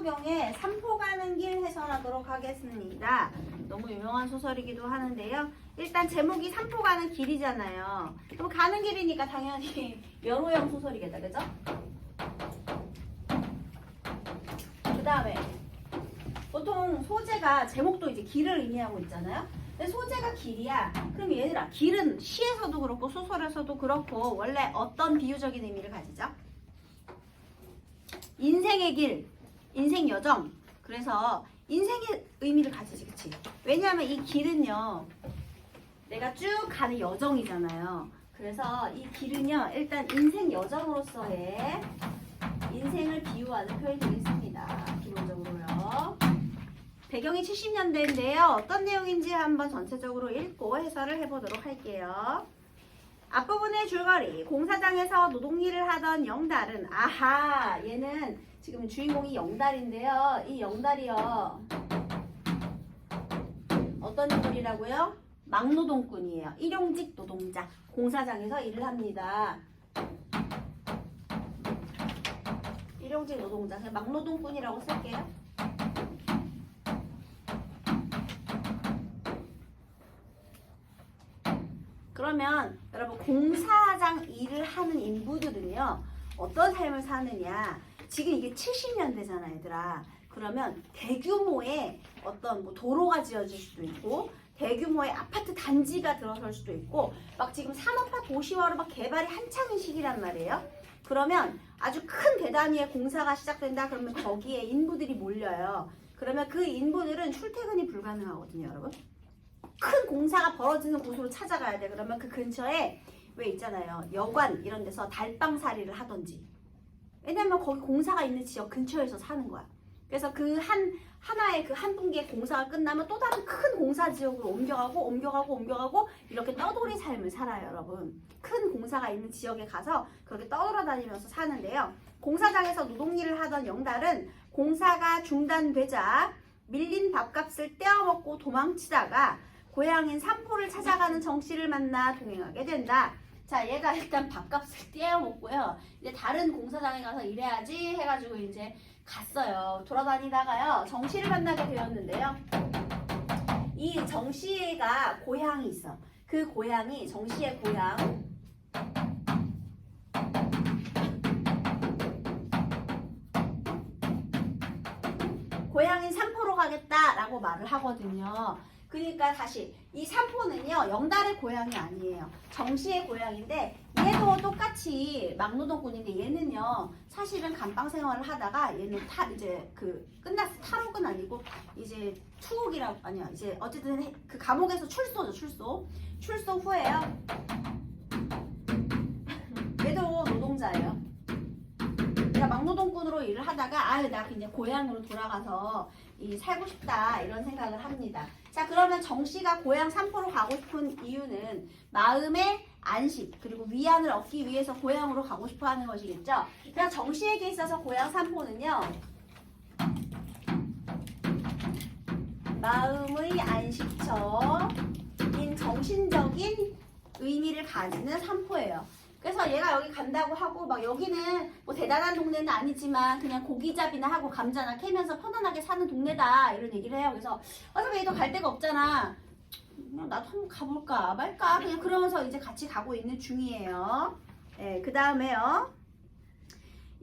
서경의 삼포 가는 길 해설하도록 하겠습니다. 너무 유명한 소설이기도 하는데요. 일단 제목이 삼포 가는 길이잖아요. 그럼 가는 길이니까 당연히 여로형 소설이겠다, 그죠? 그 다음에 보통 소재가 제목도 이제 길을 의미하고 있잖아요. 근데 소재가 길이야. 그럼 얘들아, 길은 시에서도 그렇고 소설에서도 그렇고 원래 어떤 비유적인 의미를 가지죠? 인생의 길, 인생 여정. 그래서 인생의 의미를 가지지, 그치? 왜냐하면 이 길은요, 내가 쭉 가는 여정이잖아요. 그래서 이 길은요, 일단 인생 여정으로서의 인생을 비유하는 표현이 되겠습니다. 기본적으로요. 배경이 70년대인데요. 어떤 내용인지 한번 전체적으로 읽고 해설을 해보도록 할게요. 앞부분의 줄거리. 공사장에서 노동일을 하던 영달은, 아하, 얘는 지금 주인공이 영달인데요. 이 영달이요, 어떤 인물이라고요? 막노동꾼이에요. 일용직 노동자. 공사장에서 일을 합니다. 일용직 노동자. 그냥 막노동꾼이라고 쓸게요. 그러면 여러분, 공사장 일을 하는 인부들은요, 어떤 삶을 사느냐. 지금 이게 70년대잖아, 얘들아. 그러면 대규모의 어떤 뭐 도로가 지어질 수도 있고, 대규모의 아파트 단지가 들어설 수도 있고, 막 지금 산업화 도시화로 막 개발이 한창인 시기란 말이에요. 그러면 아주 큰 대단위의 공사가 시작된다. 그러면 거기에 인부들이 몰려요. 그러면 그 인부들은 출퇴근이 불가능하거든요, 여러분. 큰 공사가 벌어지는 곳으로 찾아가야 돼. 그러면 그 근처에 왜 있잖아요, 여관 이런 데서 달방살이를 하던지. 왜냐면 거기 공사가 있는 지역 근처에서 사는 거야. 그래서 그 하나의 그 한 분기의 공사가 끝나면 또 다른 큰 공사 지역으로 옮겨가고 이렇게 떠돌이 삶을 살아요, 여러분. 큰 공사가 있는 지역에 가서 그렇게 떠돌아다니면서 사는데요. 공사장에서 노동일을 하던 영달은 공사가 중단되자 밀린 밥값을 떼어먹고 도망치다가 고향인 삼포를 찾아가는 정씨를 만나 동행하게 된다. 자, 얘가 일단 밥값을 떼어먹고요. 이제 다른 공사장에 가서 일해야지 해가지고 이제 갔어요. 돌아다니다가요, 정씨를 만나게 되었는데요. 이 정씨가 고향이 있어. 그 고향이, 정씨의 고향, 고향인 삼포로 가겠다라고 말을 하거든요. 그러니까 다시 이 삼포는요, 영달의 고향이 아니에요. 정씨의 고향인데, 얘도 똑같이 막노동꾼인데, 얘는요 사실은 감방 생활을 하다가 얘는 이제 끝났어. 탈옥은 아니고 이제 투옥이라고, 아니야, 이제 어쨌든 그 감옥에서 출소죠. 출소 후에요, 얘도 노동자예요. 그러니까 막노동꾼으로 일을 하다가 나 그냥 고향으로 돌아가서 살고 싶다 이런 생각을 합니다. 자, 그러면 정씨가 고향 삼포로 가고 싶은 이유는 마음의 안식 그리고 위안을 얻기 위해서 고향으로 가고 싶어 하는 것이겠죠. 그냥 정씨에게 있어서 고향 삼포는요, 마음의 안식처인 정신적인 의미를 가지는 삼포예요. 그래서 얘가 여기 간다고 하고, 막 여기는 뭐 대단한 동네는 아니지만 그냥 고기잡이나 하고 감자나 캐면서 편안하게 사는 동네다 이런 얘기를 해요. 그래서 어차피 얘도 갈 데가 없잖아. 그냥 나도 한번 가볼까 말까 그냥 그러면서 이제 같이 가고 있는 중이에요. 네, 그 다음에요,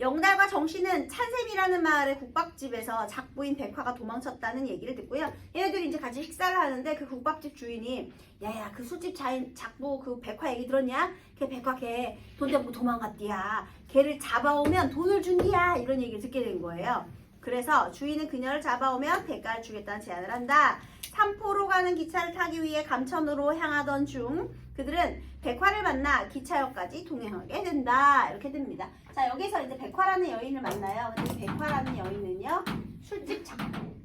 영달과 정씨는 찬샘이라는 마을의 국밥집에서 작부인 백화가 도망쳤다는 얘기를 듣고요. 얘네들이 이제 같이 식사를 하는데, 그 국밥집 주인이, 야야, 그 술집 작부 그 백화 얘기 들었냐? 걔 백화 걔 돈 때문에 도망갔디야. 걔를 잡아오면 돈을 준디야. 이런 얘기를 듣게 된 거예요. 그래서 주인은 그녀를 잡아오면 대가를 주겠다는 제안을 한다. 삼포로 가는 기차를 타기 위해 감천으로 향하던 중 그들은 백화를 만나 기차역까지 동행하게 된다. 이렇게 됩니다. 자, 여기서 이제 백화라는 여인을 만나요. 근데 백화라는 여인은요, 술집 작부예요.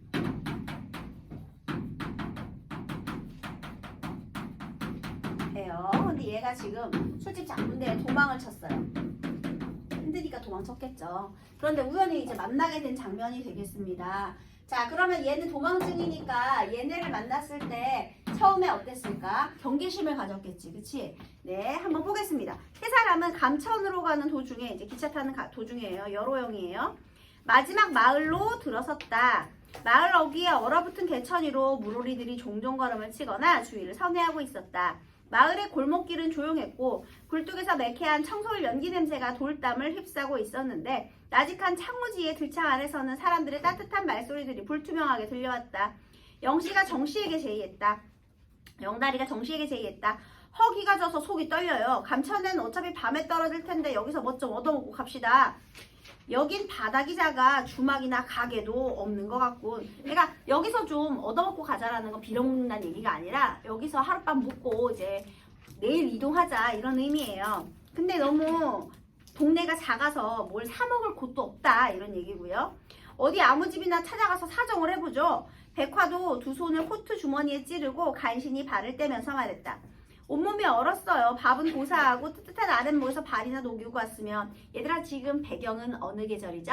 근데 얘가 지금 술집 작부인데 도망을 쳤어요. 힘드니까 도망쳤겠죠. 그런데 우연히 이제 만나게 된 장면이 되겠습니다. 자, 그러면 얘는 도망 중이니까 얘네를 만났을 때 처음에 어땠을까? 경계심을 가졌겠지, 그치? 네, 한번 보겠습니다. 세 사람은 감천으로 가는 도중에, 이제 기차 타는 도중이에요. 여로형이에요. 마지막 마을로 들어섰다. 마을 어귀에 얼어붙은 개천이로 물오리들이 종종 걸음을 치거나 주위를 선회하고 있었다. 마을의 골목길은 조용했고 굴뚝에서 매캐한 청솔 연기 냄새가 돌담을 휩싸고 있었는데 나직한 창호지의 들창 안에서는 사람들의 따뜻한 말소리들이 불투명하게 들려왔다. 영씨가 정씨에게 제의했다. 영다리가 정씨에게 제의했다. 허기가 져서 속이 떨려요. 감천에는 어차피 밤에 떨어질 텐데 여기서 뭐 좀 얻어먹고 갑시다. 여긴 바닥이 작아 주막이나 가게도 없는 것 같군. 그러니까 여기서 좀 얻어먹고 가자라는 건 빌어먹는다는 얘기가 아니라 여기서 하룻밤 묵고 이제 내일 이동하자 이런 의미예요. 근데 너무 동네가 작아서 뭘 사 먹을 곳도 없다 이런 얘기고요. 어디 아무 집이나 찾아가서 사정을 해보죠. 백화도 두 손을 코트 주머니에 찌르고 간신히 발을 떼면서 말했다. 온몸이 얼었어요. 밥은 고사하고 뜨뜻한 아랫목에서 발이나 녹이고 왔으면. 얘들아 지금 배경은 어느 계절이죠?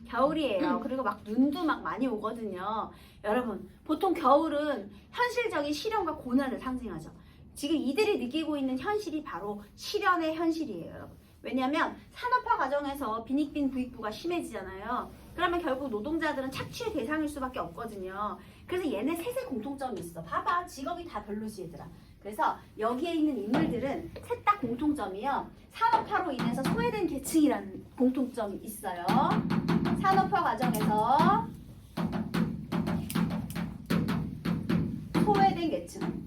겨울이에요. 그리고 막 눈도 막 많이 오거든요. 여러분 보통 겨울은 현실적인 시련과 고난을 상징하죠. 지금 이들이 느끼고 있는 현실이 바로 시련의 현실이에요. 여러분. 왜냐하면 산업화 과정에서 빈익빈 부익부가 심해지잖아요. 그러면 결국 노동자들은 착취의 대상일 수밖에 없거든요. 그래서 얘네 셋의 공통점이 있어. 봐봐 직업이 다 별로지 얘들아. 그래서 여기에 있는 인물들은 셋 다 공통점이요. 산업화로 인해서 소외된 계층이라는 공통점이 있어요. 산업화 과정에서 소외된 계층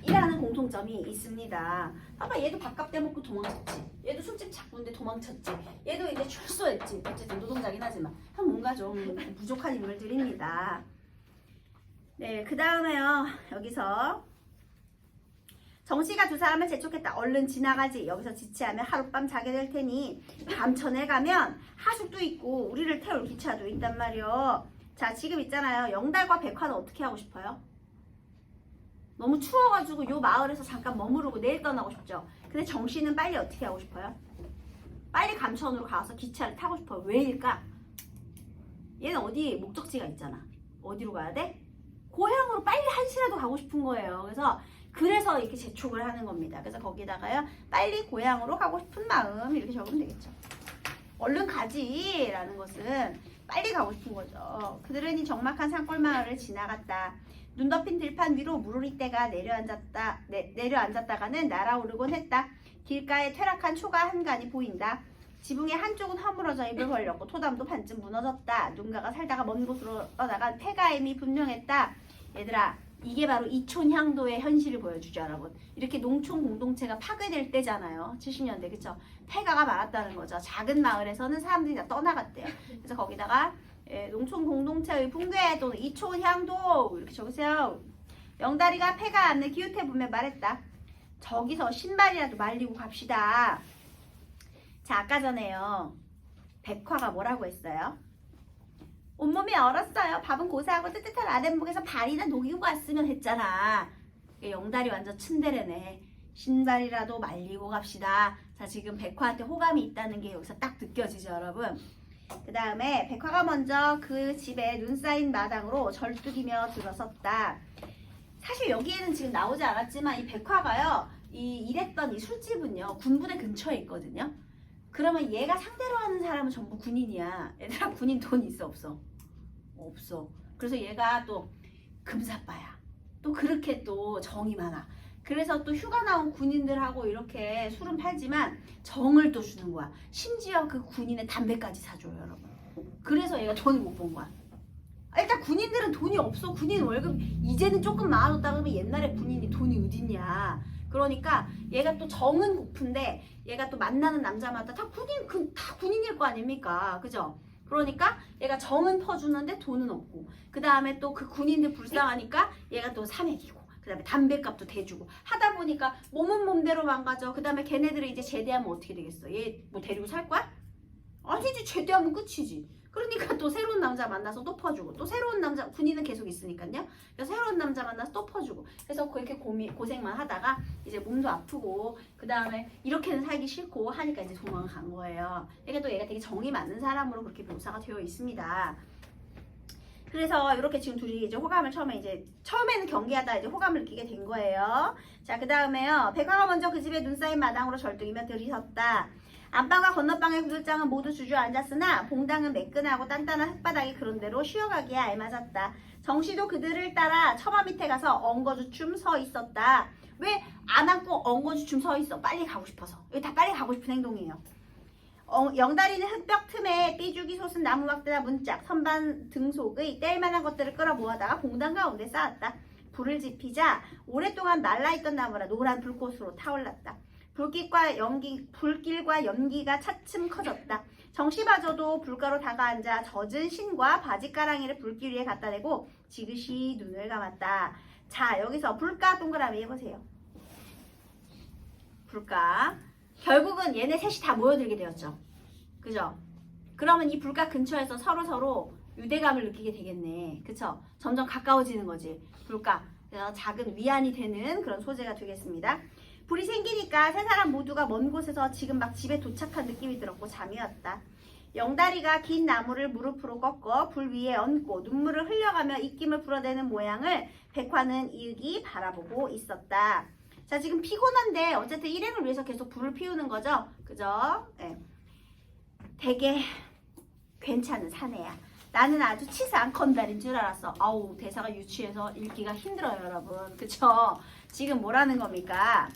이라는 공통점이 있습니다. 봐봐 얘도 밥값 떼먹고 도망쳤지. 얘도 술집 작부인데 도망쳤지. 얘도 이제 출소했지. 어쨌든 노동자긴 하지만 뭔가 좀 부족한 인물들입니다. 네, 그 다음에요. 여기서 정씨가 두 사람을 재촉했다. 얼른 지나가지. 여기서 지체하면 하룻밤 자게 될 테니 감천에 가면 하숙도 있고 우리를 태울 기차도 있단 말이요. 자, 지금 있잖아요. 영달과 백화는 어떻게 하고 싶어요? 너무 추워가지고 요 마을에서 잠깐 머무르고 내일 떠나고 싶죠. 근데 정씨는 빨리 어떻게 하고 싶어요? 빨리 감천으로 가서 기차를 타고 싶어요. 왜일까? 얘는 어디 목적지가 있잖아. 어디로 가야 돼? 고향으로 빨리 한시라도 가고 싶은 거예요. 그래서 이렇게 재촉을 하는 겁니다. 그래서 거기다가요. 빨리 고향으로 가고 싶은 마음 이렇게 적으면 되겠죠. 얼른 가지 라는 것은 빨리 가고 싶은 거죠. 그들은 이 적막한 산골 마을을 지나갔다. 눈 덮인 들판 위로 물오리떼가 내려앉았다가는 날아오르곤 했다. 길가에 퇴락한 초가 한간이 보인다. 지붕의 한쪽은 허물어져 입을 벌렸고 토담도 반쯤 무너졌다. 누군가가 살다가 먼 곳으로 떠나간 폐가임이 분명했다. 얘들아 이게 바로 이촌향도의 현실을 보여주죠. 여러분 이렇게 농촌 공동체가 파괴될 때잖아요. 70년대 그쵸? 폐가가 많았다는 거죠. 작은 마을에서는 사람들이 다 떠나갔대요. 그래서 거기다가 농촌 공동체의 붕괴 또는 이촌향도 이렇게 적으세요. 영다리가 폐가 안내 기웃해보며 말했다. 저기서 신발이라도 말리고 갑시다. 자, 아까 전에요. 백화가 뭐라고 했어요? 온몸이 얼었어요. 밥은 고사하고 뜨뜻한 아랫목에서 발이나 녹이고 왔으면 했잖아. 영달이 완전 츤데레네. 신발이라도 말리고 갑시다. 자, 지금 백화한테 호감이 있다는 게 여기서 딱 느껴지죠, 여러분? 그 다음에 백화가 먼저 그 집에 눈 쌓인 마당으로 절뚝이며 들어섰다. 사실 여기에는 지금 나오지 않았지만 이 백화가요. 일했던 이 술집은요. 군부대 근처에 있거든요. 그러면 얘가 상대로 하는 사람은 전부 군인이야. 얘들아 군인 돈 있어 없어? 없어. 그래서 얘가 또 금사빠야. 또 그렇게 또 정이 많아. 그래서 또 휴가 나온 군인들하고 이렇게 술은 팔지만 정을 또 주는 거야. 심지어 그 군인의 담배까지 사줘요 여러분. 그래서 얘가 돈을 못 번 거야. 일단 군인들은 돈이 없어. 군인 월급 이제는 조금 많아졌다 그러면 옛날에 군인이 돈이 어딨냐. 그러니까 얘가 또 정은 고픈데 얘가 또 만나는 남자마다 다 군인일 거 아닙니까? 그죠? 그러니까 얘가 정은 퍼주는데 돈은 없고 그 다음에 또 그 군인들 불쌍하니까 얘가 또 사먹이고 그 다음에 담배값도 대주고 하다 보니까 몸은 몸대로 망가져. 그 다음에 걔네들이 이제 제대하면 어떻게 되겠어? 얘 뭐 데리고 살 거야? 아니지. 제대하면 끝이지. 그러니까 또 새로운 남자 만나서 또 퍼주고 또 새로운 남자 군인은 계속 있으니까요. 그래서 새로운 남자 만나서 또 퍼주고 그래서 그렇게 고생만 하다가 이제 몸도 아프고 그 다음에 이렇게는 살기 싫고 하니까 이제 도망을 간 거예요. 그러니까 또 얘가 되게 정이 많은 사람으로 그렇게 묘사가 되어 있습니다. 그래서 이렇게 지금 둘이 이제 호감을 처음에는 경계하다 이제 호감을 느끼게 된 거예요. 자, 그 다음에요. 백화가 먼저 그 집에 눈 쌓인 마당으로 절뚝이며 들이섰다. 안방과 건너방의 구들장은 모두 주저앉았으나 봉당은 매끈하고 단단한 흙바닥이 그런대로 쉬어가기에 알맞았다. 정씨도 그들을 따라 처마 밑에 가서 엉거주춤 서 있었다. 왜 안 앉고 엉거주춤 서 있어? 빨리 가고 싶어서. 이거 다 빨리 가고 싶은 행동이에요. 영다리는 흙벽 틈에 삐죽이 솟은 나무막대나 문짝, 선반 등속의 뗄만한 것들을 끌어 모아다가 봉당 가운데 쌓았다. 불을 지피자 오랫동안 말라있던 나무라 노란 불꽃으로 타올랐다. 불길과 연기가 차츰 커졌다. 정씨마저도 불가로 다가앉아 젖은 신과 바지가랑이를 불길 위에 갖다 대고 지그시 눈을 감았다. 자, 여기서 불가 동그라미 해보세요. 불가. 결국은 얘네 셋이 다 모여들게 되었죠. 그죠? 그러면 이 불가 근처에서 서로 유대감을 느끼게 되겠네. 그쵸? 점점 가까워지는 거지. 불가. 그래서 작은 위안이 되는 그런 소재가 되겠습니다. 불이 생기니까 세 사람 모두가 먼 곳에서 지금 막 집에 도착한 느낌이 들었고 잠이 왔다. 영다리가 긴 나무를 무릎으로 꺾어 불 위에 얹고 눈물을 흘려가며 입김을 불어대는 모양을 백화는 이윽이 바라보고 있었다. 자, 지금 피곤한데 어쨌든 일행을 위해서 계속 불을 피우는 거죠. 그죠? 네. 되게 괜찮은 사내야. 나는 아주 치사한 건달인 줄 알았어. 아우, 대사가 유치해서 읽기가 힘들어요, 여러분. 그쵸? 지금 뭐라는 겁니까?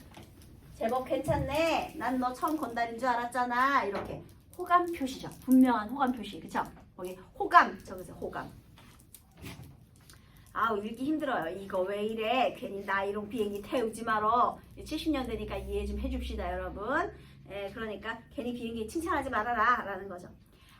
제법 괜찮네. 난 너 처음 건달인 줄 알았잖아. 이렇게 호감 표시죠. 분명한 호감 표시. 그쵸? 거기 호감 적으세요. 호감. 아우, 읽기 힘들어요. 이거 왜 이래? 괜히 나이롱 비행기 태우지 말어. 70년대니까 이해 좀 해줍시다, 여러분. 그러니까 괜히 비행기 칭찬하지 말아라 라는 거죠.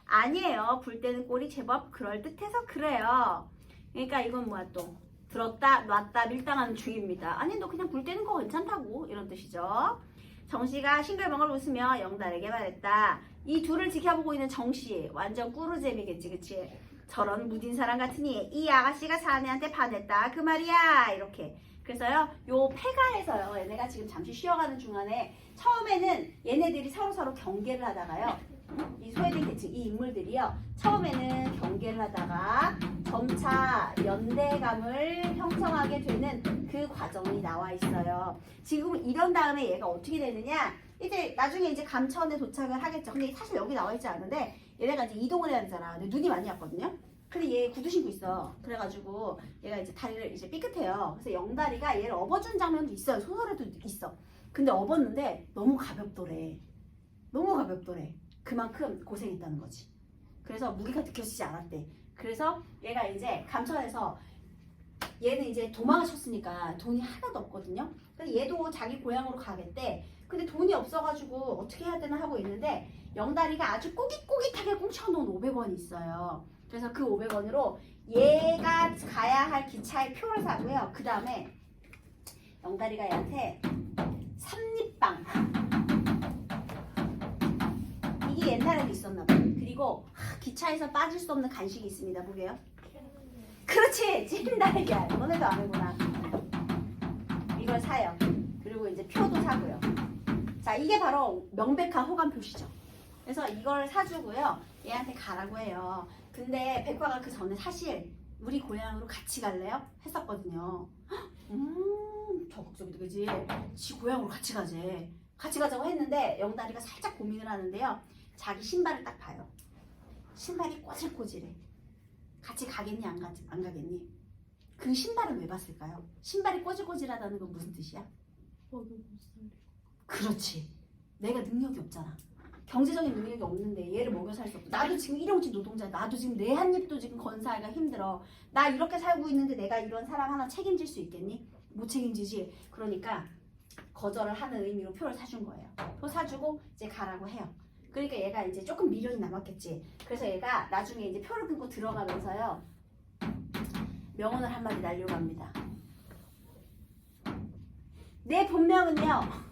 아니에요. 불 때는 꼴이 제법 그럴듯해서 그래요. 그러니까 이건 뭐야 또. 들었다 놨다 밀당하는 중입니다. 아니 너 그냥 불 때는 거 괜찮다고 이런 뜻이죠. 정씨가 싱글벙글 웃으며 영달에게 말했다. 이 둘을 지켜보고 있는 정씨 완전 꾸루잼이겠지, 그치? 저런 무딘 사람 같으니 이 아가씨가 사내한테 반했다 그 말이야. 이렇게. 그래서요 요 폐가에서요 얘네가 지금 잠시 쉬어가는 중간에 처음에는 얘네들이 서로 경계를 하다가요 이 소외된 계층 이 인물들이요 처음에는 경계를 하다가 점차 연대감을 형성하게 되는 그 과정이 나와 있어요. 지금 이런 다음에 얘가 어떻게 되느냐, 이제 나중에 이제 감천에 도착을 하겠죠. 근데 사실 여기 나와 있지 않은데 얘네가 이제 이동을 해야 되잖아. 근데 눈이 많이 왔거든요. 근데 얘 구두 신고 있어. 그래가지고 얘가 이제 다리를 이제 삐끗해요. 그래서 영다리가 얘를 업어준 장면도 있어요. 소설에도 있어. 근데 업었는데 너무 가볍더래. 너무 가볍더래. 그만큼 고생했다는 거지. 그래서 무게가 느껴지지 않았대. 그래서 얘가 이제 감천에서 얘는 이제 도망을 쳤으니까 돈이 하나도 없거든요. 근데 얘도 자기 고향으로 가겠대. 근데 돈이 없어가지고 어떻게 해야 되나 하고 있는데 영다리가 아주 꼬깃꼬깃하게 꽁쳐놓은 500원이 있어요. 그래서 그 500원으로 얘가 가야 할 기차의 표를 사고요. 그 다음에 영다리가 얘한테 삼립빵, 이게 옛날에도 있었나 봐요. 그리고 기차에서 빠질 수 없는 간식이 있습니다. 뭐게요? 그렇지! 찐달걀. 너네도 아는구나. 이걸 사요. 그리고 이제 표도 사고요. 자, 이게 바로 명백한 호감 표시죠. 그래서 이걸 사주고요. 얘한테 가라고 해요. 근데 백화가 그 전에 사실 우리 고향으로 같이 갈래요? 했었거든요. 적극적이다, 그지? 지 고향으로 같이 가재. 같이 가자고 했는데 영다리가 살짝 고민을 하는데요. 자기 신발을 딱 봐요. 신발이 꼬질꼬질해. 같이 가겠니 안 가겠니? 그 신발은 왜 봤을까요? 신발이 꼬질꼬질하다는 건 무슨 뜻이야? 그렇지. 내가 능력이 없잖아. 경제적인 능력이 없는데 얘를 먹여 살 수 없고, 나도 지금 일용직 노동자, 나도 지금 내 한 입도 지금 건사하기가 힘들어. 나 이렇게 살고 있는데 내가 이런 사람 하나 책임질 수 있겠니? 못 책임지지. 그러니까 거절을 하는 의미로 표를 사준 거예요. 표 사주고 이제 가라고 해요. 그러니까 얘가 이제 조금 미련이 남았겠지. 그래서 얘가 나중에 이제 표를 끊고 들어가면서요 명언을 한마디 날리고 갑니다. 내 본명은요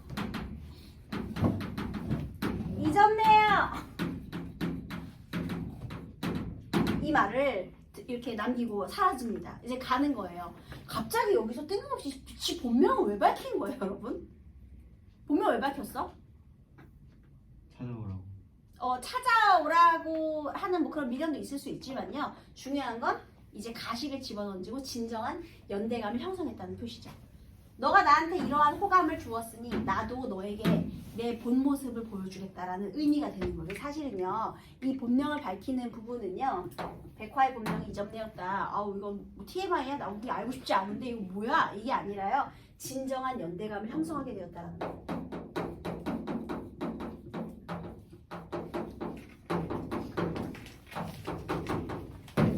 이전매요. 이 말을 이렇게 남기고 사라집니다. 이제 가는 거예요. 갑자기 여기서 뜬금없이 지 본명을 왜 밝힌 거예요, 여러분? 본명을 왜 밝혔어? 찾아오라고. 찾아오라고 하는 뭐 그런 미련도 있을 수 있지만요. 중요한 건 이제 가식을 집어던지고 진정한 연대감을 형성했다는 표시죠. 너가 나한테 이러한 호감을 주었으니 나도 너에게 내 본 모습을 보여주겠다라는 의미가 되는 거예요. 사실은요, 이 본명을 밝히는 부분은요, 백화의 본명이 이점되었다. 아우 이건 뭐 TMI야? 나 우리 알고 싶지 않은데 이거 뭐야? 이게 아니라요. 진정한 연대감을 형성하게 되었다라는 거예요.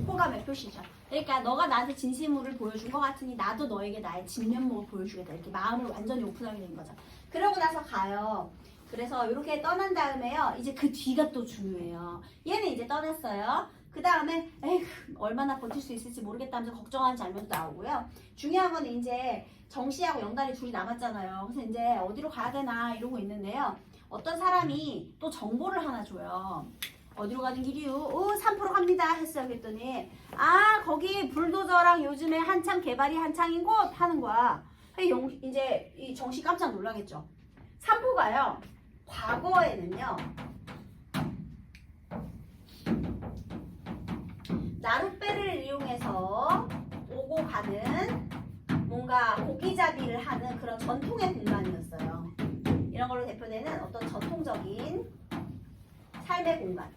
호감의 표시죠. 그러니까 너가 나한테 진심을 보여준 것 같으니 나도 너에게 나의 진면목을 보여주겠다. 이렇게 마음을 완전히 오픈하게 된 거죠. 그러고 나서 가요. 그래서 이렇게 떠난 다음에요. 이제 그 뒤가 또 중요해요. 얘는 이제 떠났어요. 그 다음에 에휴 얼마나 버틸 수 있을지 모르겠다면서 걱정하는 장면도 나오고요. 중요한 건 이제 정씨하고 영달이 둘이 남았잖아요. 그래서 이제 어디로 가야 되나 이러고 있는데요. 어떤 사람이 또 정보를 하나 줘요. 어디로 가는 길이요? 산포로 갑니다 했어요. 그랬더니 아 거기 불도저랑 요즘에 한창 개발이 한창인 곳 하는 거야. 이제 이 정씨 깜짝 놀라겠죠. 산포가요. 과거에는요. 나룻배를 이용해서 오고 가는 뭔가 고기잡이를 하는 그런 전통의 공간이었어요. 이런 걸로 대표되는 어떤 전통적인 삶의 공간.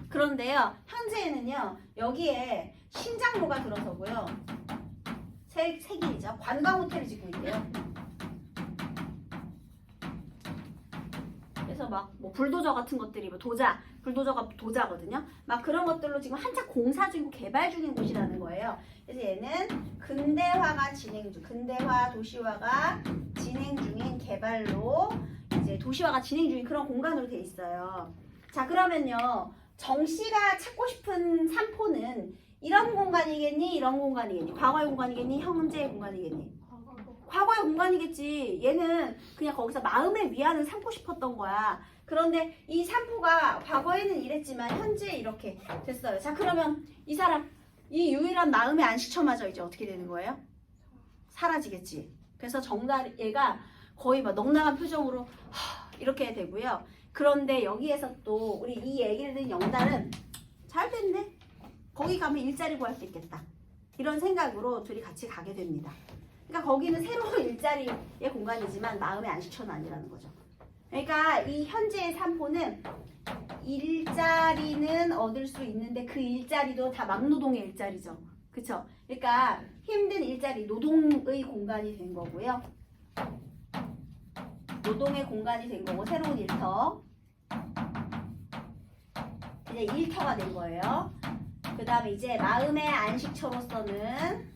그런데요, 현재에는요, 여기에 신장로가 들어서고요. 새 길이죠. 관광 호텔을 짓고 있대요. 그래서 막 뭐 불도저 같은 것들이 뭐 불도저가 도자거든요. 막 그런 것들로 지금 한창 공사 중이고 개발 중인 곳이라는 거예요. 그래서 얘는 근대화 도시화가 진행 중인 개발로 이제 도시화가 진행 중인 그런 공간으로 돼 있어요. 자, 그러면요. 정씨가 찾고 싶은 산포는 이런 공간이겠니? 이런 공간이겠니? 과거의 공간이겠니? 현재의 공간이겠니? 과거의 공간이겠지. 얘는 그냥 거기서 마음의 위안을 삼고 싶었던 거야. 그런데 이 산포가 과거에는 이랬지만 현재 이렇게 됐어요. 자, 그러면 이 사람, 이 유일한 마음의 안식처마저 이제 어떻게 되는 거예요? 사라지겠지. 그래서 정달 얘가 거의 막 넉나간 표정으로 이렇게 되고요. 그런데 여기에서 또 우리 이 얘기를 듣는 영달은 잘 됐네. 거기 가면 일자리 구할 수 있겠다. 이런 생각으로 둘이 같이 가게 됩니다. 그러니까 거기는 새로운 일자리의 공간이지만 마음의 안식처는 아니라는 거죠. 그러니까 이 현재의 산포는 일자리는 얻을 수 있는데 그 일자리도 다 막노동의 일자리죠. 그쵸? 그러니까 힘든 일자리, 노동의 공간이 된 거고요. 노동의 공간이 된 거고 새로운 일터. 이제 일터가 된 거예요. 그 다음에 이제 마음의 안식처로서는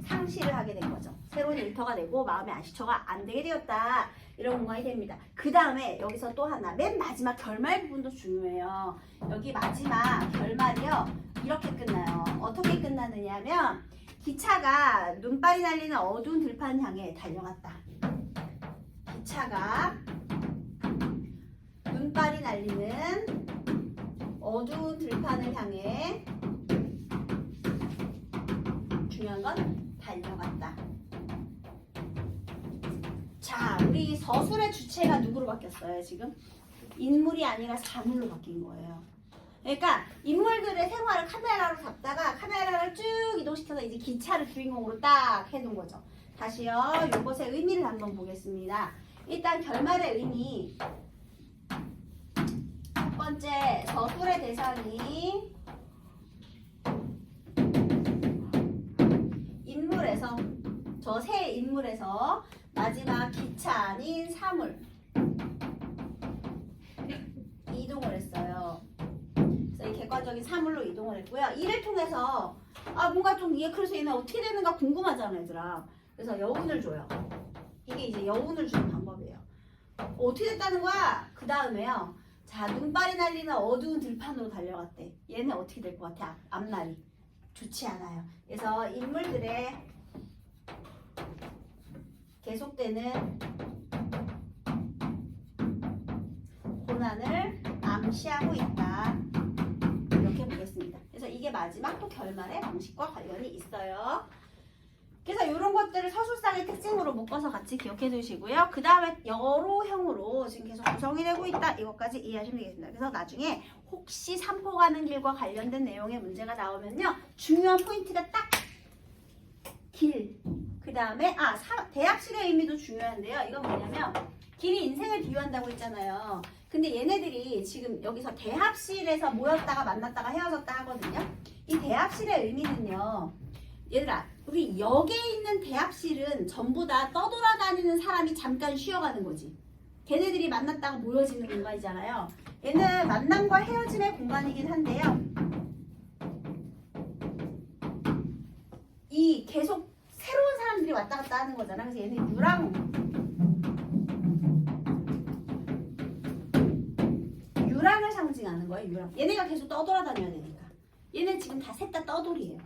상실을 하게 된 거죠. 새로운 일터가 되고 마음의 안식처가 안 되게 되었다. 이런 공간이 됩니다. 그 다음에 여기서 또 하나 맨 마지막 결말 부분도 중요해요. 여기 마지막 결말이요. 이렇게 끝나요. 어떻게 끝나느냐 하면 기차가 눈발이 날리는 어두운 들판 향해 달려갔다. 기차가 눈발이 날리는 어두운 들판을 향해 중요한 건 달려갔다. 자, 우리 서술의 주체가 누구로 바뀌었어요, 지금? 인물이 아니라 사물로 바뀐 거예요. 그러니까 인물들의 생활을 카메라로 잡다가 카메라를 쭉 이동시켜서 이제 기차를 주인공으로 딱 해놓은 거죠. 다시요, 이것의 의미를 한번 보겠습니다. 일단 결말의 의미. 첫 번째, 서술의 대상이 인물에서, 저 세 인물에서 마지막 기차 아닌 사물 이동을 했어요. 그래서 이 객관적인 사물로 이동을 했고요. 이를 통해서 뭔가 좀 그래서 얘는 어떻게 되는가 궁금하잖아, 얘들아. 그래서 여운을 줘요. 이게 이제 여운을 주는 방법이에요. 어떻게 됐다는 거야? 그 다음에요. 자, 눈발이 날리는 어두운 들판으로 달려갔대. 얘는 어떻게 될 것 같아? 앞날이 좋지 않아요. 그래서 인물들의 계속되는 고난을 암시하고 있다. 이렇게 보겠습니다. 그래서 이게 마지막 또 결말의 방식과 관련이 있어요. 그래서 이런 것들을 서술상의 특징으로 묶어서 같이 기억해 두시고요. 그 다음에 여로형으로 지금 계속 구성이 되고 있다. 이것까지 이해하시면 되겠습니다. 그래서 나중에 혹시 삼포 가는 길과 관련된 내용의 문제가 나오면요. 중요한 포인트가 딱 길. 그 다음에 대합실의 의미도 중요한데요. 이건 뭐냐면 길이 인생을 비유한다고 했잖아요. 근데 얘네들이 지금 여기서 대합실에서 모였다가 만났다가 헤어졌다 하거든요. 이 대합실의 의미는요. 얘들아, 우리 역에 있는 대합실은 전부 다 떠돌아다니는 사람이 잠깐 쉬어가는 거지. 걔네들이 만났다가 모여지는 공간이잖아요. 얘는 만남과 헤어짐의 공간이긴 한데요. 이 계속 새로운 사람들이 왔다 갔다 하는 거잖아. 그래서 얘는 유랑을 상징하는 거예요. 유랑. 얘네가 계속 떠돌아다녀야 되니까. 얘는 지금 다 셋 다 떠돌이에요.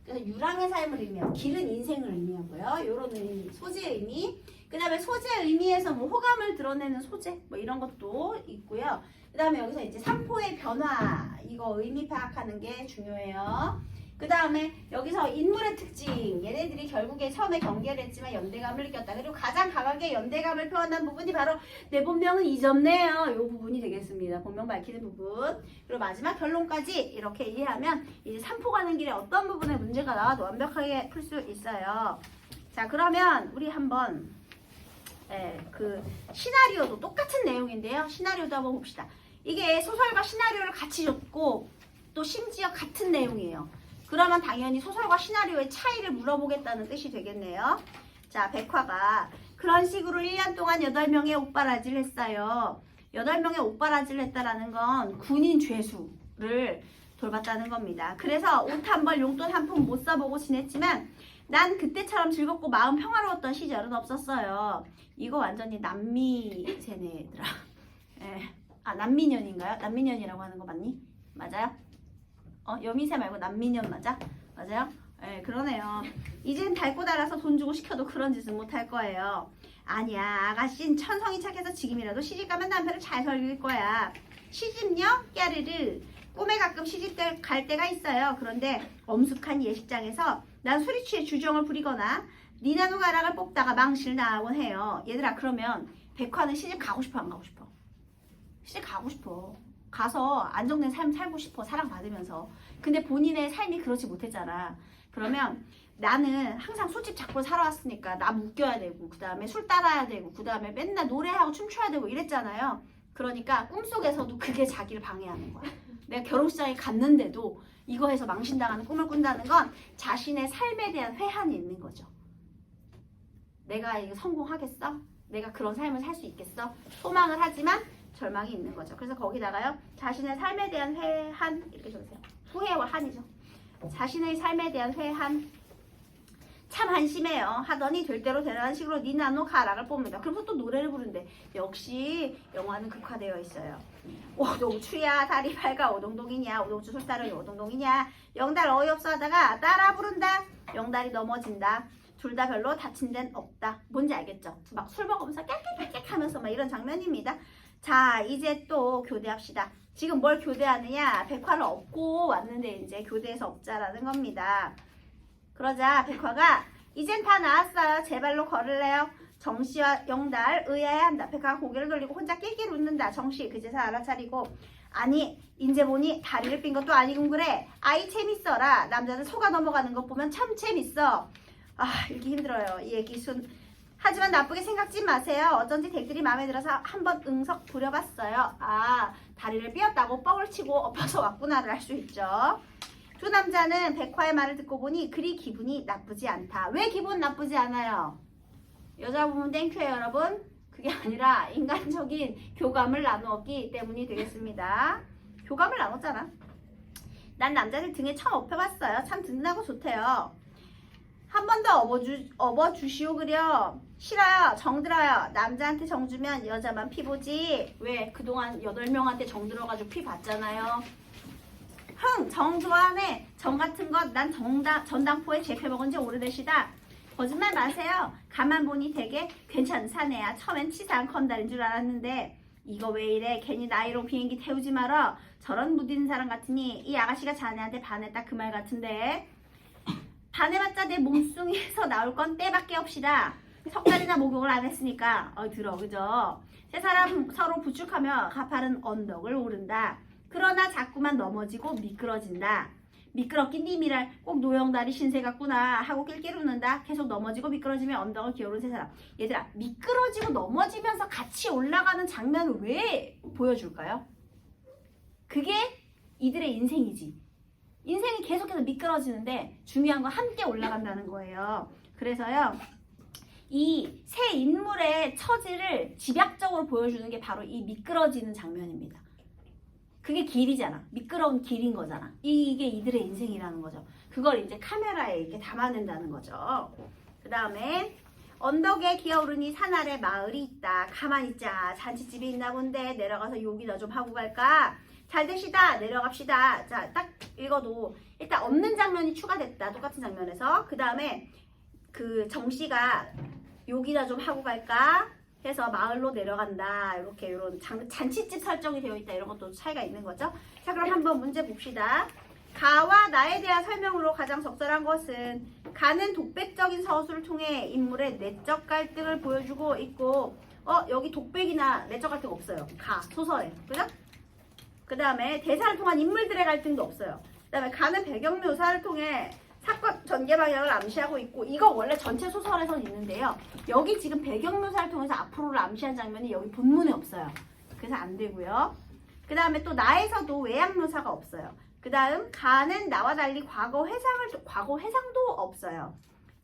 그래서 유랑의 삶을 의미하고 길은 인생을 의미하고요. 이런 의미, 소재의 의미. 그 다음에 소재의 의미에서 뭐 호감을 드러내는 소재 뭐 이런 것도 있고요. 그 다음에 여기서 이제 삼포의 변화 이거 의미 파악하는 게 중요해요. 그 다음에 여기서 인물의 특징 얘네들이 결국에 처음에 경계를 했지만 연대감을 느꼈다. 그리고 가장 강하게 연대감을 표현한 부분이 바로 내 본명은 이점네요. 이 부분이 되겠습니다. 본명 밝히는 부분. 그리고 마지막 결론까지 이렇게 이해하면 이제 삼포 가는 길에 어떤 부분에 문제가 나와도 완벽하게 풀 수 있어요. 자, 그러면 우리 한번 그 시나리오도 똑같은 내용인데요. 시나리오도 한번 봅시다. 이게 소설과 시나리오를 같이 줬고 또 심지어 같은 내용이에요. 그러면 당연히 소설과 시나리오의 차이를 물어보겠다는 뜻이 되겠네요. 자, 백화가 그런 식으로 1년 동안 8명의 옥바라지를 했어요. 8명의 옥바라지를 했다라는 건 군인 죄수를 돌봤다는 겁니다. 그래서 옷 한 벌 용돈 한 푼 못 써보고 지냈지만 난 그때처럼 즐겁고 마음 평화로웠던 시절은 없었어요. 이거 완전히 남미세네 얘들아. 남미년인가요? 남미년이라고 하는 거 맞니? 맞아요? 여미새 말고 남미년 맞아? 맞아요? 네, 그러네요. 이젠 달고 달아서 돈 주고 시켜도 그런 짓은 못할 거예요. 아니야, 아가씨는 천성이 착해서 지금이라도 시집가면 남편을 잘 살릴 거야. 시집요? 깨르르. 꿈에 가끔 시집 갈 때가 있어요. 그런데 엄숙한 예식장에서 난 술이 취해 주정을 부리거나 니나노 가락을 뽑다가 망실 나가곤 해요. 얘들아, 그러면 백화는 시집 가고 싶어 안 가고 싶어? 시집 가고 싶어. 가서 안정된 삶 살고 싶어. 사랑받으면서. 근데 본인의 삶이 그렇지 못했잖아. 그러면 나는 항상 술집 잡고 살아왔으니까 나 묶여야 되고 그 다음에 술 따라야 되고 그 다음에 맨날 노래하고 춤춰야 되고 이랬잖아요. 그러니까 꿈속에서도 그게 자기를 방해하는 거야. 내가 결혼식장에 갔는데도 이거 해서 망신당하는 꿈을 꾼다는 건 자신의 삶에 대한 회한이 있는 거죠. 내가 이거 성공하겠어? 내가 그런 삶을 살 수 있겠어? 소망을 하지만 절망이 있는 거죠. 그래서 거기다가요. 자신의 삶에 대한 회한 이렇게 적으세요. 후회와 한이죠. 자신의 삶에 대한 회한 참 한심해요. 하더니 될 대로 되라는 식으로 니나노 가락을 뽑니다. 그러면서 또 노래를 부르는데 역시 영화는 극화되어 있어요. 오동추야 다리 밝아 오동동이냐 오동추 술따르니 오동동이냐 영달 어이없어 하다가 따라 부른다. 영달이 넘어진다. 둘 다 별로 다친 데는 없다. 뭔지 알겠죠? 막 술 먹으면서 깨깨깨깨 하면서 막 이런 장면입니다. 자, 이제 또 교대합시다. 지금 뭘 교대하느냐? 백화를 업고 왔는데 이제 교대에서 업자라는 겁니다. 그러자 백화가 이젠 다 나았어요. 제 발로 걸을래요? 정씨와 영달 의아해 한다. 백화가 고개를 돌리고 혼자 낄낄 웃는다. 정씨 그제서 알아차리고 아니 인제 보니 다리를 삔 것도 아니군 그래. 아이 재밌어라. 남자들 속아 넘어가는 것 보면 참 재밌어. 읽기 힘들어요. 이 얘기 순. 하지만 나쁘게 생각지 마세요. 어쩐지 댁들이 마음에 들어서 한번 응석 부려봤어요. 다리를 삐었다고 뻥을 치고 엎어서 왔구나를 알 수 있죠. 두 남자는 백화의 말을 듣고 보니 그리 기분이 나쁘지 않다. 왜 기분 나쁘지 않아요? 여자 보면 땡큐예요 여러분. 그게 아니라 인간적인 교감을 나누었기 때문이 되겠습니다. 교감을 나눴잖아. 난 남자들 등에 처음 업혀봤어요. 참 든든하고 좋대요. 한 번 더 업어주시오 그려. 싫어요. 정들어요. 남자한테 정주면 여자만 피 보지. 왜? 그동안 8명한테 정들어가지고 피 봤잖아요. 정 좋아하네. 정 같은 것 난 전당포에 재패 먹은 지 오래되시다. 거짓말 마세요. 가만 보니 되게 괜찮은 사내야. 처음엔 치사한 건달인 줄 알았는데 이거 왜 이래? 괜히 나이로 비행기 태우지 마라. 저런 무딘 사람 같으니 이 아가씨가 자네한테 반했다 그 말 같은데. 반해봤자 내 몸뚱이에서 나올 건 때밖에 없시다. 석달이나 목욕을 안 했으니까 들어 그죠? 세 사람 서로 부축하며 가파른 언덕을 오른다. 그러나 자꾸만 넘어지고 미끄러진다. 미끄럽긴 님이랄 꼭 노영다리 신세 같구나 하고 낄낄 웃는다. 계속 넘어지고 미끄러지며 언덕을 기어오른 세 사람. 얘들아, 미끄러지고 넘어지면서 같이 올라가는 장면을 왜 보여줄까요? 그게 이들의 인생이지. 인생이 계속해서 미끄러지는데 중요한 건 함께 올라간다는 거예요. 그래서요, 이 세 인물의 처지를 집약적으로 보여주는 게 바로 이 미끄러지는 장면입니다. 그게 길이잖아. 미끄러운 길인 거잖아. 이게 이들의 인생이라는 거죠. 그걸 이제 카메라에 이렇게 담아낸다는 거죠. 그 다음에 언덕에 기어오르니 산 아래 마을이 있다. 가만히 있자. 잔치집이 있나 본데 내려가서 욕이나 좀 하고 갈까? 잘 되시다. 내려갑시다. 자, 딱 읽어도 일단 없는 장면이 추가됐다. 똑같은 장면에서. 그 다음에 그 정씨가 욕이나 좀 하고 갈까? 해서 마을로 내려간다. 이렇게 이런 잔치집 설정이 되어 있다. 이런 것도 차이가 있는 거죠. 자, 그럼 한번 문제 봅시다. 가와 나에 대한 설명으로 가장 적절한 것은 가는 독백적인 서술을 통해 인물의 내적 갈등을 보여주고 있고 여기 독백이나 내적 갈등 없어요. 가, 소설에. 그죠? 그 다음에 대사를 통한 인물들의 갈등도 없어요. 그 다음에 가는 배경 묘사를 통해 사건 전개 방향을 암시하고 있고 이거 원래 전체 소설에선 있는데요. 여기 지금 배경 묘사를 통해서 앞으로를 암시한 장면이 여기 본문에 없어요. 그래서 안 되고요. 그 다음에 또 나에서도 외양 묘사가 없어요. 그 다음 가는 나와 달리 과거 회상도 없어요.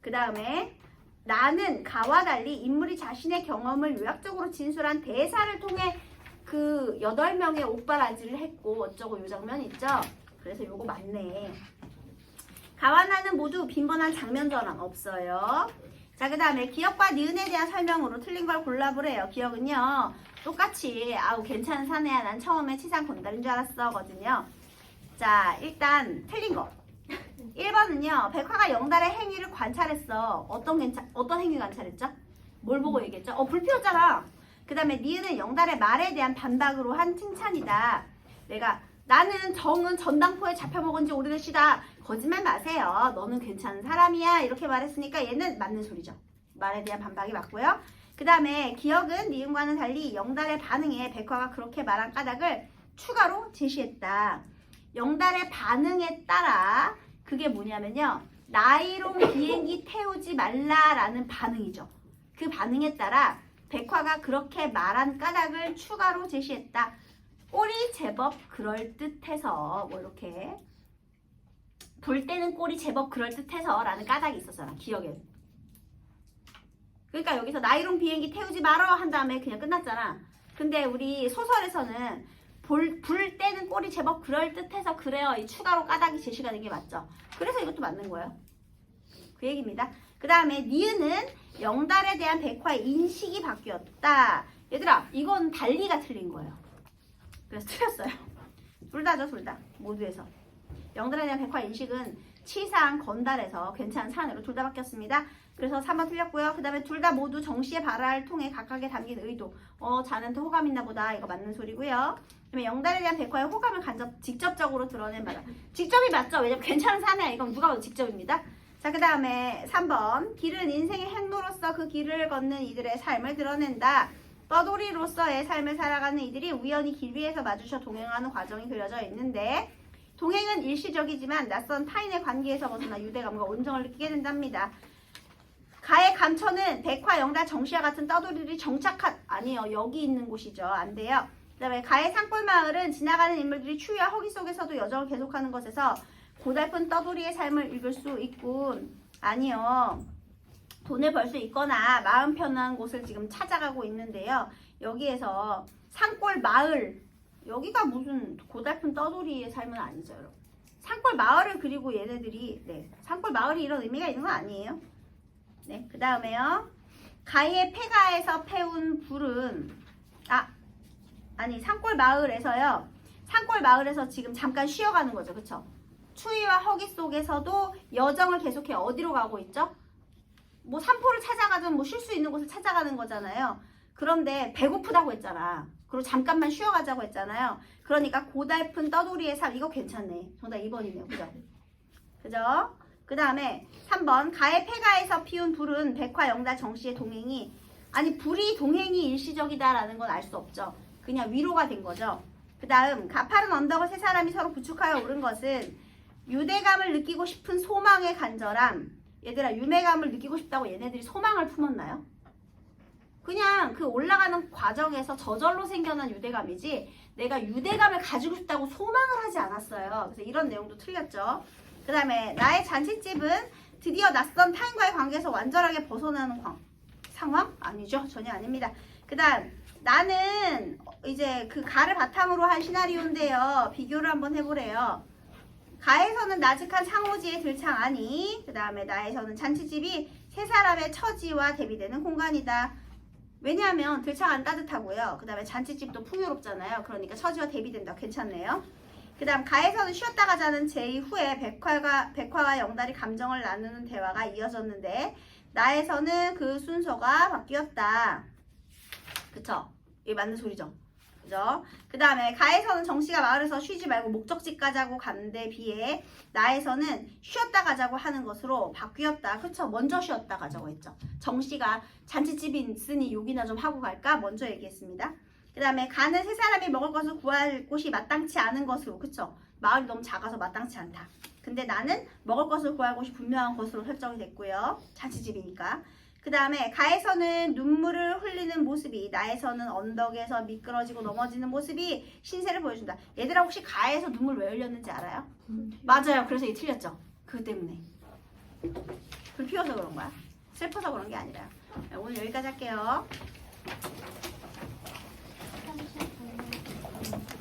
그 다음에 나는 가와 달리 인물이 자신의 경험을 요약적으로 진술한 대사를 통해 그 8명의 옥바라지를 했고 어쩌고 요 장면 있죠? 그래서 요거 맞네. 가와 나는 모두 빈번한 장면 전환 없어요. 자, 그 다음에 기억과 니은에 대한 설명으로 틀린 걸 골라보래요. 기억은요. 똑같이 아우 괜찮은 사내야 난 처음에 치상 건달인 줄 알았어 거든요. 자, 일단 틀린 거. 1번은요. 백화가 영달의 행위를 관찰했어. 어떤 행위 관찰했죠? 뭘 보고 얘기했죠? 불 피웠잖아. 그 다음에 니은은 영달의 말에 대한 반박으로 한 칭찬이다. 나는 정은 전당포에 잡혀먹은 지 오래됐시다. 거짓말 마세요. 너는 괜찮은 사람이야. 이렇게 말했으니까 얘는 맞는 소리죠. 말에 대한 반박이 맞고요. 그 다음에 기억은 니은과는 달리 영달의 반응에 백화가 그렇게 말한 까닭을 추가로 제시했다. 영달의 반응에 따라 그게 뭐냐면요. 나이롱 비행기 태우지 말라라는 반응이죠. 그 반응에 따라 백화가 그렇게 말한 까닭을 추가로 제시했다. 꼴이 제법 그럴듯해서 뭐 이렇게 볼 때는 꼴이 제법 그럴듯해서 라는 까닭이 있었잖아. 기억에. 그러니까 여기서 나이롱 비행기 태우지 말어 한 다음에 그냥 끝났잖아. 근데 우리 소설에서는 불 때는 꼴이 제법 그럴듯해서 그래요. 이 추가로 까닭이 제시가 된 게 맞죠. 그래서 이것도 맞는 거예요. 그 얘기입니다. 그 다음에 니은은 영달에 대한 백화의 인식이 바뀌었다. 얘들아 이건 달리가 틀린 거예요. 그래서 틀렸어요. 둘 다죠, 둘 다. 모두에서. 영달에 대한 백화 인식은 치상, 건달에서 괜찮은 사안으로 둘 다 바뀌었습니다. 그래서 3번 틀렸고요. 그 다음에 둘 다 모두 정씨의 발화를 통해 각각에 담긴 의도. 자네한테 호감 있나 보다. 이거 맞는 소리고요. 그 다음에 영달에 대한 백화의 호감을 직접적으로 드러낸 말. 직접이 맞죠? 왜냐면 괜찮은 사내야. 이건 누가 봐도 직접입니다. 자, 그 다음에 3번. 길은 인생의 행로로서 그 길을 걷는 이들의 삶을 드러낸다. 떠돌이로서의 삶을 살아가는 이들이 우연히 길 위에서 마주쳐 동행하는 과정이 그려져 있는데 동행은 일시적이지만 낯선 타인의 관계에서 벗어나 유대감과 온정을 느끼게 된답니다. 가의 감천은 백화, 영달, 정씨와 같은 떠돌이들이 아니에요. 여기 있는 곳이죠. 안 돼요. 그 다음에 가의 산골마을은 지나가는 인물들이 추위와 허기 속에서도 여정을 계속하는 것에서 고달픈 떠돌이의 삶을 읽을 수 있군. 아니요. 돈을 벌 수 있거나 마음 편한 곳을 지금 찾아가고 있는데요. 여기에서 산골 마을, 여기가 무슨 고달픈 떠돌이의 삶은 아니죠, 여러분. 산골 마을을 그리고 얘네들이 산골 마을이 이런 의미가 있는 건 아니에요. 네, 그 다음에요. 가의 폐가에서 패운 불은 산골 마을에서요. 산골 마을에서 지금 잠깐 쉬어가는 거죠, 그쵸? 추위와 허기 속에서도 여정을 계속해 어디로 가고 있죠? 뭐 산포를 찾아가든 뭐 쉴 수 있는 곳을 찾아가는 거잖아요. 그런데 배고프다고 했잖아. 그리고 잠깐만 쉬어가자고 했잖아요. 그러니까 고달픈 떠돌이의 삶. 이거 괜찮네. 정답 2번이네요. 그죠? 그죠? 그 다음에 3번 가의 폐가에서 피운 불은 백화 영달 정씨의 동행이 아니 불이 동행이 일시적이다라는 건 알 수 없죠. 그냥 위로가 된 거죠. 그 다음 가파른 언덕을 세 사람이 서로 부축하여 오른 것은 유대감을 느끼고 싶은 소망의 간절함. 얘들아 유대감을 느끼고 싶다고 얘네들이 소망을 품었나요? 그냥 그 올라가는 과정에서 저절로 생겨난 유대감이지 내가 유대감을 가지고 싶다고 소망을 하지 않았어요. 그래서 이런 내용도 틀렸죠. 그 다음에 나의 잔치집은 드디어 낯선 타인과의 관계에서 완전하게 벗어나는 상황? 아니죠. 전혀 아닙니다. 그 다음 나는 이제 그 가를 바탕으로 한 시나리오인데요. 비교를 한번 해보래요. 가에서는 나직한 상호지에 들창하니 그 다음에 나에서는 잔치집이 세 사람의 처지와 대비되는 공간이다. 왜냐하면 들창안 따뜻하고요. 그 다음에 잔치집도 풍요롭잖아요. 그러니까 처지와 대비된다. 괜찮네요. 그 다음 가에서는 쉬었다 가자는 제의 후에 백화와 영달이 감정을 나누는 대화가 이어졌는데 나에서는 그 순서가 바뀌었다. 그쵸? 이게 맞는 소리죠. 그죠? 그 다음에 가에서는 정씨가 마을에서 쉬지 말고 목적지 가자고 갔는데 비해 나에서는 쉬었다 가자고 하는 것으로 바뀌었다. 그쵸? 먼저 쉬었다 가자고 했죠. 정씨가 잔치집이 있으니 욕이나 좀 하고 갈까? 먼저 얘기했습니다. 그 다음에 가는 세 사람이 먹을 것을 구할 곳이 마땅치 않은 것으로. 그쵸? 마을이 너무 작아서 마땅치 않다. 근데 나는 먹을 것을 구할 곳이 분명한 것으로 설정이 됐고요. 잔치집이니까. 그 다음에 가에서는 눈물을 흘리는 모습이 나에서는 언덕에서 미끄러지고 넘어지는 모습이 신세를 보여준다. 얘들아 혹시 가에서 눈물 왜 흘렸는지 알아요? 맞아요. 그래서 이게 틀렸죠. 그것 때문에. 불 피워서 그런 거야. 슬퍼서 그런 게 아니라. 오늘 여기까지 할게요.